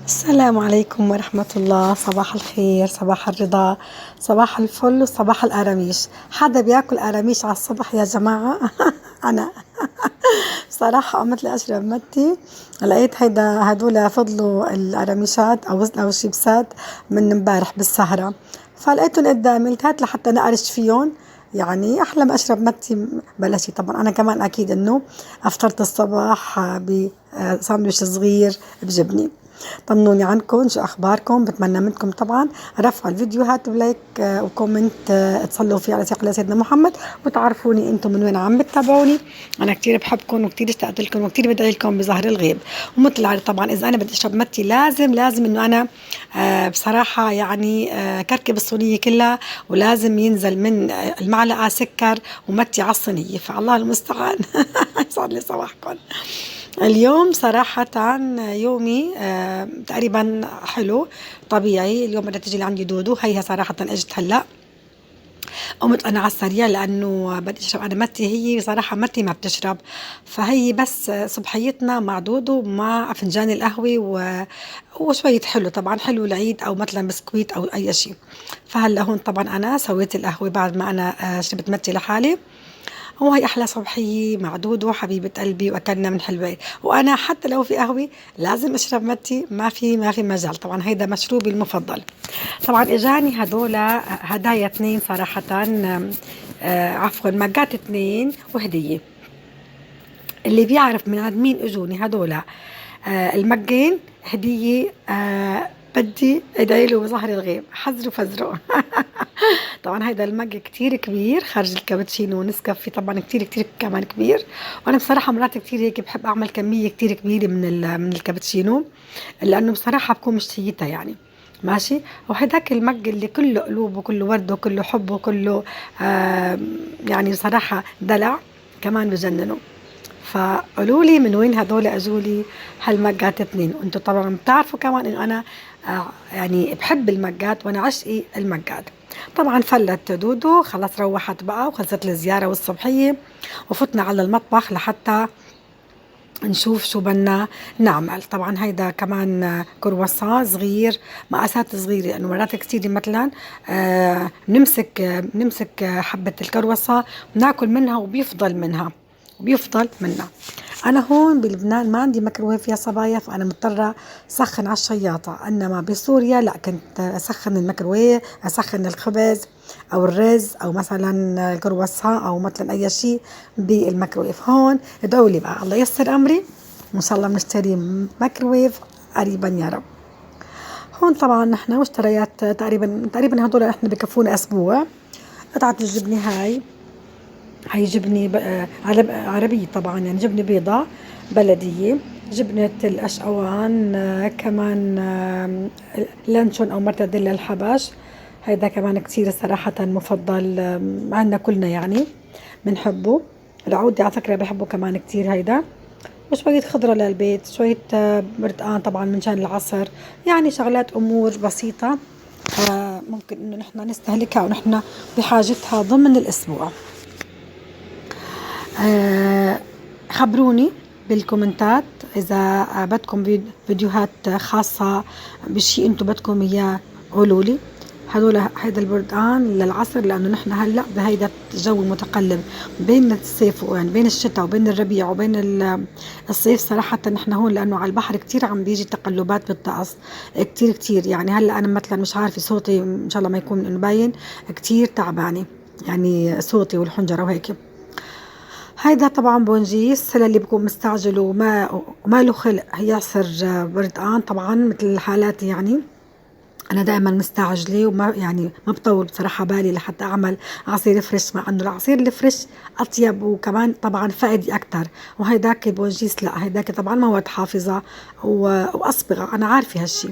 السلام عليكم ورحمة الله. صباح الخير، صباح الرضا، صباح الفل وصباح القراميش. حدا بياكل قراميش على الصبح يا جماعة؟ أنا صراحة قمت لي أشرب متي، لقيت هدول فضلوا القراميشات أو الشيبسات من امبارح بالسهرة، فلقيتهم قدامي قلت هات لحتى نقرش فيهم. يعني أحلى ما أشرب متي بلشي. طبعا أنا كمان أكيد إنه أفطرت الصباح بساندويش صغير بجبني. طمنوني عنكم، شو اخباركم؟ بتمنى منكم طبعا رفعوا الفيديوهات ولايك وكومنت تصلوا فيه على سيدنا محمد، وتعرفوني انتم من وين عم بتتابعوني. انا كتير بحبكم وكتير اشتقت لكم وكتير بدعي لكم بظهر الغيب. ومثل العادة طبعا اذا انا بدي اشرب متي لازم انه انا بصراحه يعني كركب الصينيه كلها، ولازم ينزل من المعلقه سكر ومتي على الصينيه، فالله المستعان. يسعد لي صباحكم. اليوم صراحة يومي تقريبا حلو طبيعي. اليوم بدها تجي لعندي دودو، هيها صراحة اجت هلا. قمت انا على السريع لانه بدي اشرب انا متي، هي صراحة متي ما بتشرب، فهي بس صبحيتنا مع دودو مع فنجان القهوة وشوية حلو، طبعا حلو العيد او مثلا بسكويت او اي شيء. فهلا هون طبعا انا سويت القهوة بعد ما انا شربت متي لحالي، وهي أحلى صبحية مع دودو حبيبة قلبي، وأكلنا من حلوة. وأنا حتى لو في قهوة لازم أشرب متي، ما في مجال، طبعا هيدا مشروبي المفضل. طبعا إجاني هدول هدايا اتنين صراحة، عفوا مجات اتنين وهدية. اللي بيعرف من عند مين اجوني هدول المجين هدية، بدي ادعي له بظهر الغيب، حذروا فزروا. طبعا هيدا المج كتير كبير، خارج الكابتشينو ونسكافيه طبعا كتير كمان كبير. وانا بصراحه مرات كتير هيك بحب اعمل كميه كتير كبيره من الكابتشينو، لانه بصراحه بكون مشتهيتها يعني. ماشي. وهداك المج اللي كله قلوب وكله ورد وكله حب وكله يعني بصراحه دلع كمان بجننوا. فقولوا لي من وين هدول اجوا لي هالمجات اتنين. وانتم طبعا بتعرفوا كمان انه انا يعني بحب المجات وانا عشقي المجات. طبعا فلت دودو خلص، روحت بقى وخلصت الزيارة والصبحية، وفتنا على المطبخ لحتى نشوف شو بدنا نعمل. طبعا هيدا كمان كرواسون صغير، مقاسات صغيرة، لأنه مرات كتير مثلا بنمسك حبة الكرواسون بناكل منها وبيفضل منها. أنا هون بلبنان ما عندي ميكروويف يا صبايا، فأنا مضطرة سخن على الشياطة. إنما بسوريا لا، كنت أسخن الميكروويف، أسخن الخبز أو الرز أو مثلا الكرواسون أو مثلا أي شيء بالميكروويف. هون ادعوا لي بقى الله ييسر أمري، وإن شاء الله بنشتري ميكروويف قريبا يا رب. هون طبعا نحن واشتريات تقريبا هدول احنا بكفونا أسبوع. قطعة الجبنة هاي جبنة عربية طبعا، يعني جبنة بيضاء بلدية. جبنة الأشقوان كمان لانشون أو مرتديلا الحبش، هيدا كمان كتير صراحة مفضل عنا كلنا يعني بنحبه. العودي على فكرة بحبه كمان كتير هيدا. وشوية خضرة للبيت، شوية برتقان طبعا من شان العصر، يعني شغلات أمور بسيطة ممكن إنه نحن نستهلكها ونحن بحاجتها ضمن الأسبوع. خبروني بالكومنتات إذا بدكم فيديوهات خاصة بشي انتو بدكم إياه، قولولي. هيدا البردقان للعصر، لأنه نحن هلأ بهيدا الجو المتقلب بين الصيف، يعني بين الشتاء وبين الربيع وبين الصيف. صراحة نحن هون لأنه على البحر كتير عم بيجي تقلبات بالطقس كتير. يعني هلأ أنا مثلا مش عارفة صوتي إن شاء الله ما يكون إنه باين، كتير تعبانة يعني صوتي والحنجرة وهيك. هيدا طبعا بونجيس للي بيكون مستعجل وما له خلق يعصر بردقان. طبعا مثل حالاتي يعني انا دائما مستعجله وما يعني ما بطول بصراحه بالي لحتى اعمل عصير فريش، مع انه العصير الفريش اطيب وكمان طبعا فائدي اكثر. وهيداك بونجيس لا، هيداك طبعا مواد حافظه واصبغه، انا عارفه هالشي.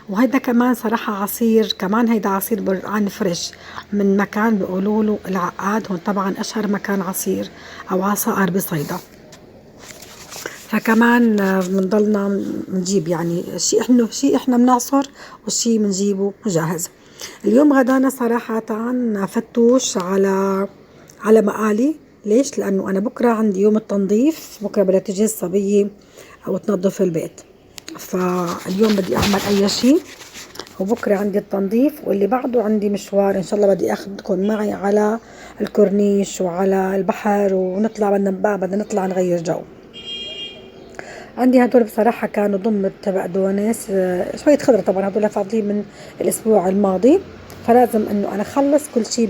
وهيدا كمان صراحة عصير، كمان هيدا عصير برتقان فريش من مكان بيقولوا له العقاد، هون طبعا أشهر مكان عصير أو عصائر بصيدا. فكمان بنضلنا نجيب يعني شيء احنا بنعصر وشيء بنجيبه جاهز. اليوم غدانا صراحة فتوش على مقالي. ليش؟ لأنه أنا بكرة عندي يوم التنظيف، بكرة بدها تجي الصبية أو تنظف البيت. فاليوم بدي اعمل اي شيء، وبكره عندي التنظيف، واللي بعده عندي مشوار ان شاء الله بدي اخذكم معي على الكورنيش وعلى البحر، ونطلع بدنا نطلع نغير جو. عندي هدول بصراحة كانوا ضمة بقدونس، شوية خضرة طبعا هدول فاضلين من الأسبوع الماضي، فلازم إنه أنا أخلص كل شيء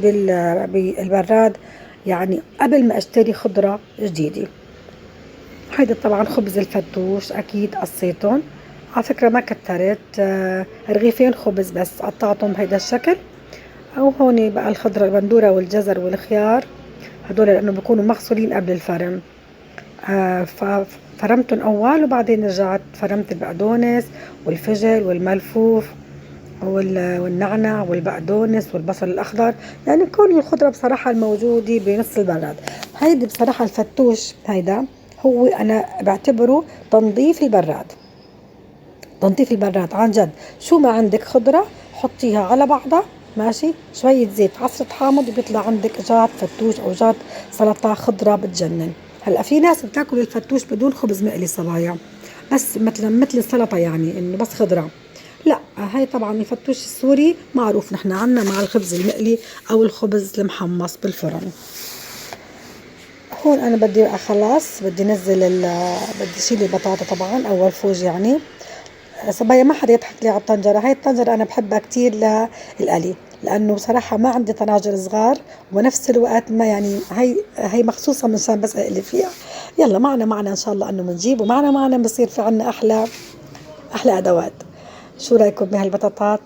بالبراد يعني قبل ما أشتري خضرة جديدة. هيدا طبعا خبز الفتوش أكيد قصيتهم، على فكرة ما كترت، رغيفين خبز بس قطعتهم بهيدا الشكل. أو هون بقى الخضرة البندورة والجزر والخيار، هدول لأنه بيكونوا مغسولين قبل الفرم. ففرمتهم أول، وبعدين رجعت فرمت البقدونس والفجل والملفوف والنعنع والبقدونس والبصل الأخضر، يعني كل الخضرة بصراحة الموجودة بنص البراد. هيدي بصراحة الفتوش هيدا هو أنا بعتبره تنظيف البراد. تنظيف البراد عن جد، شو ما عندك خضرة حطيها على بعضها، ماشي، شوية زيت، عصرة حامض، وبيطلع عندك جات فتوش أو جات سلطة خضرة بتجنن. هلا في ناس بتاكل الفتوش بدون خبز مقلي صبايا، بس مثل السلطة، يعني انه بس خضرة. لا، هاي طبعا الفتوش السوري معروف نحن عنا مع الخبز المقلي او الخبز المحمص بالفرن. هون انا بدي خلاص بدي انزل بدي اشيل البطاطا طبعا اول فوج يعني. صبايا ما حدا يضحك لي على الطنجرة، هاي الطنجرة أنا بحبها كتير للقلي، لأنه بصراحة ما عندي طناجر صغار، ونفس الوقت ما يعني هي مخصوصة مشان بس أقلي فيها. يلا معنا إن شاء الله إنه بنجيب، ومعنا بصير في عنا أحلى أدوات. شو رأيكم بهالبطاطات؟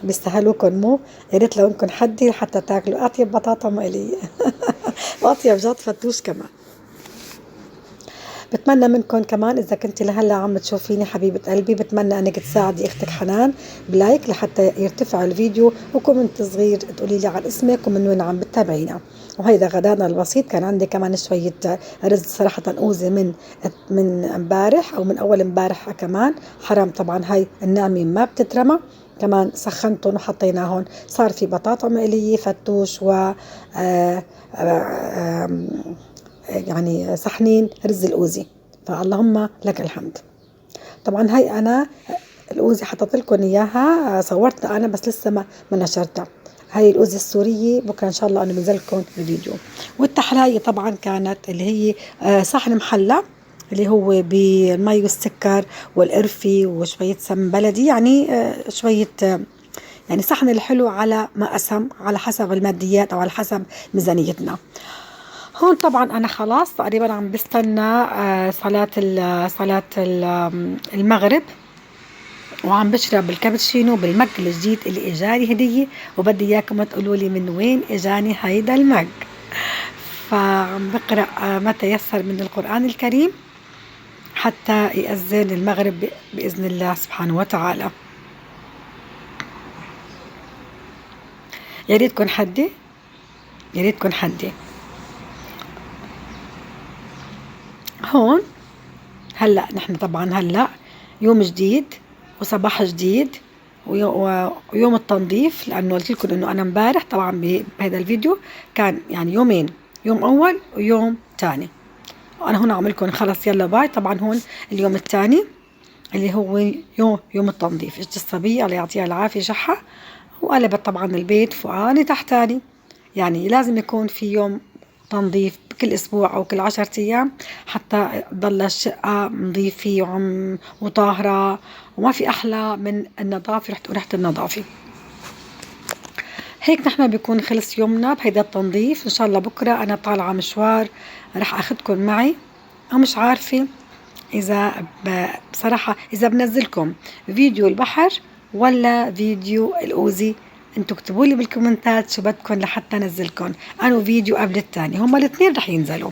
بيستاهلوكم مو؟ يا ريت لو إنكم حدي حتى تاكلوا أطيب بطاطا مقلية وأطيب جات فتوش كمان. بتمنى منكم كمان إذا كنت لهلا عم تشوفيني حبيبة قلبي، بتمنى أنك تساعدي أختك حنان بلايك لحتى يرتفع الفيديو، وكومنت صغير تقولي لي عن اسمك ومن وين عم بتتابعينا. وهيدا غدانا البسيط. كان عندي كمان شوية رز صراحة أوزي من امبارح أو من أول امبارح كمان، حرام طبعا هاي النعمة ما بتترمى. كمان سخنتهم وحطيناهم، صار في بطاطا مقلية، فتوش، و يعني صحنين رز الأوزي، فاللهم لك الحمد. طبعا هاي أنا الأوزي حطيت لكم إياها، صورتها أنا بس لسه ما نشرتها. هاي الأوزي السورية، بكرة إن شاء الله أنا بنزل لكم الفيديو. والتحلاية طبعا كانت اللي هي صحن محلى، اللي هو بالمي والسكر والقرفة وشوية سمن بلدي، يعني شوية يعني صحن الحلو على ما قسم، على حسب الماديات أو على حسب ميزانيتنا. هون طبعا انا خلاص تقريبا عم بستنى المغرب، وعم بشرب الكابتشينو بالمج الجديد اللي اجاني هديه، وبدي اياكم تقولوا لي من وين اجاني هيدا المج. فعم بقرا ما تيسر من القرآن الكريم حتى يأذن المغرب بإذن الله سبحانه وتعالى. يا ريتكن حدي، يا ريتكن حدي. هون هلا نحن طبعا هلا يوم جديد وصباح جديد ويوم التنظيف، لانه قلت لكم انه انا امبارح طبعا بهذا الفيديو كان يعني يومين، يوم اول ويوم ثاني، وانا هون عم لكم خلص يلا باي. طبعا هون اليوم الثاني اللي هو يوم التنظيف، اجت الصبيه الله يعطيها العافيه شحه وقلبت طبعا البيت فوقاني تحتاني. يعني لازم يكون في يوم تنظيف كل أسبوع أو كل 10 أيام حتى تضل الشقة نظيفة وطاهرة، وما في أحلى من النظافة، ريحة النظافة. هيك نحن بيكون خلص يومنا بهيدا التنظيف. إن شاء الله بكرة أنا طالعة مشوار رح أخدكم معي، أو مش عارفة إذا بصراحة إذا بنزلكم فيديو البحر ولا فيديو الأوزي. انتوا اكتبوا لي بالكومنتات شو بدكم لحتى انزلكم، انو فيديو قبل الثاني، هما الاثنين رح ينزلوا،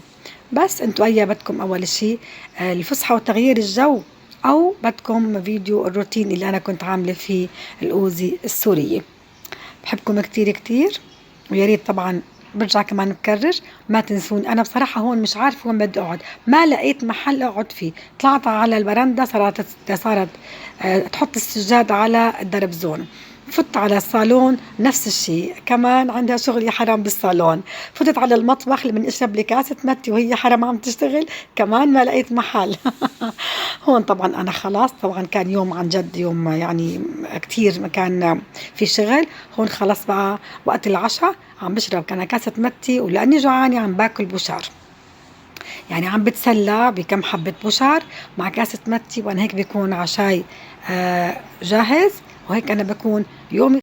بس انتوا اي بدكم اول شيء الفسحة وتغيير الجو، او بدكم فيديو الروتين اللي انا كنت عاملة فيه الأوزي السورية. بحبكم كتير كتير، ويا ريت طبعا برجع كمان بكرر ما تنسون. انا بصراحه هون مش عارف وين بدي اقعد، ما لقيت محل اقعد فيه، طلعت على البرندة صارت تحط السجاد على الدربزون، فت على الصالون نفس الشيء، كمان عندها شغل يا حرام بالصالون. فتت على المطبخ لمن اشرب لي كاسة متي وهي حرام عم تشتغل، كمان ما لقيت محل. هون طبعا انا خلاص، طبعا كان يوم عن جد يوم يعني كتير كان في شغل. هون خلص بقى وقت العشاء، عم بشرب كان كاسة متي، ولاني جوعانة عم باكل بوشار، يعني عم بتسلى بكم حبة بوشار مع كاسة متي، وانا هيك بيكون عشاي جاهز، وهيك انا بكون يومي